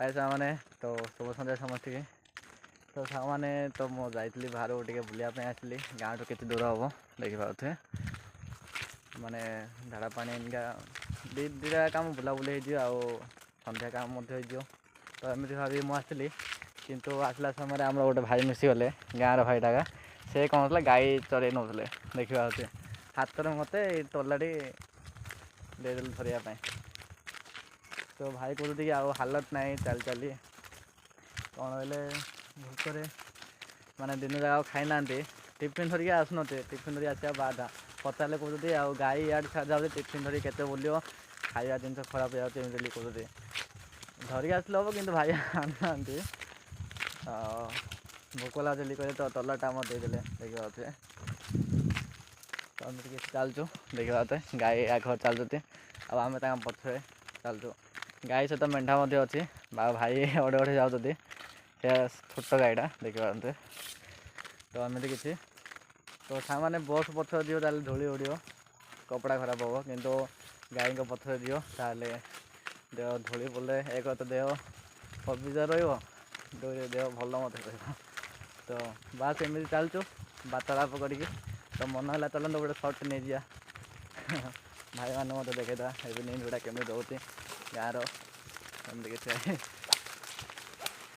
हाय सामने तो शुभ सन्ध्या समस्त के तो सामने तो मु जाइली बाहर टे बुलायापी आसली गाँव टू केते दूर हम देखिपे माने झाड़ा पानी इनका दीटा काम बुलाबुली हो सन्ध्या काम तो एमती भावी मुझे किंतु आसला समय आम गोटे भाई मिसीगले गाँव भाईटा से कौन था गाई चरई नौले देखा हाथ में मत टोलाटी देदेल धरवाई तो भाई कहते कि आउ हालत नहीं चल चली कौन बोले भूकरे माने दिन जाक खाई ना टिफिन धरिकी आसुन टिफिन धरिक आसा बाधा पचारे कहते आउ गाई इे छाड़ जाऊे टिफिन धरिक के बुलो खाଇବା ଜିନିଷ ଖରାପ ହେଇଯାଉଛି ଏମିତି କହୁଛନ୍ତି ଧରିକି ଆସିଲେ ହେବ କିନ୍ତୁ ଭାଇ ଆଣୁନାହାନ୍ତି ଭୋକ ଲାଗୁଛି କହିଲେ ତ ତଲାଟା ଆମର ଦେଇଦେଲେ ଦେଖିବା କଥା ତ ଆମେ ଟିକେ ଚାଲୁଛୁ ଦେଖିବା କଥା ଗାଈ ଆଗ ଚାଲୁଛନ୍ତି ଆଉ ଆମେ ତାଙ୍କ ପଛରେ ଚାଲୁଛୁ ଗାଈ ସହିତ ମେଣ୍ଢା ମଧ୍ୟ ଅଛି ବା ଭାଇ ଅଡ଼େ ଅଡ଼େ ଯାଉଛନ୍ତି ସେ ଛୋଟ ଗାଈଟା ଦେଖିପାରନ୍ତେ ତ ଏମିତି କିଛି ତ ସାଙ୍ଗମାନେ ବସ୍ ପଛରେ ଯିବ ତାହେଲେ ଧୂଳି ଉଡ଼ିବ କପଡ଼ା ଖରାପ ହେବ କିନ୍ତୁ ଗାଈଙ୍କ ପଛରେ ଯିବ ତାହେଲେ ଦେହ ଧୂଳି ପଡ଼ିଲେ ଏକ ତ ଦେହ ସବୁଜ ରହିବ ଦୁଇରେ ଦେହ ଭଲ ମଧ୍ୟ ରହିବ ତ ବାସ୍ ଏମିତି ଚାଲୁଛୁ ବାର୍ତ୍ତାଳାପ କରିକି ତ ମନ ହେଲା ଚାଲନ୍ତୁ ଗୋଟେ ସର୍ଟ ନେଇଯିବା ଭାଇମାନେ ମୋତେ ଦେଖେଇଦେବା ଇଭିନିଂ ଗୁଡ଼ା କେମିତି ରହୁଛି ଗାଁର ଏମିତି କିଛି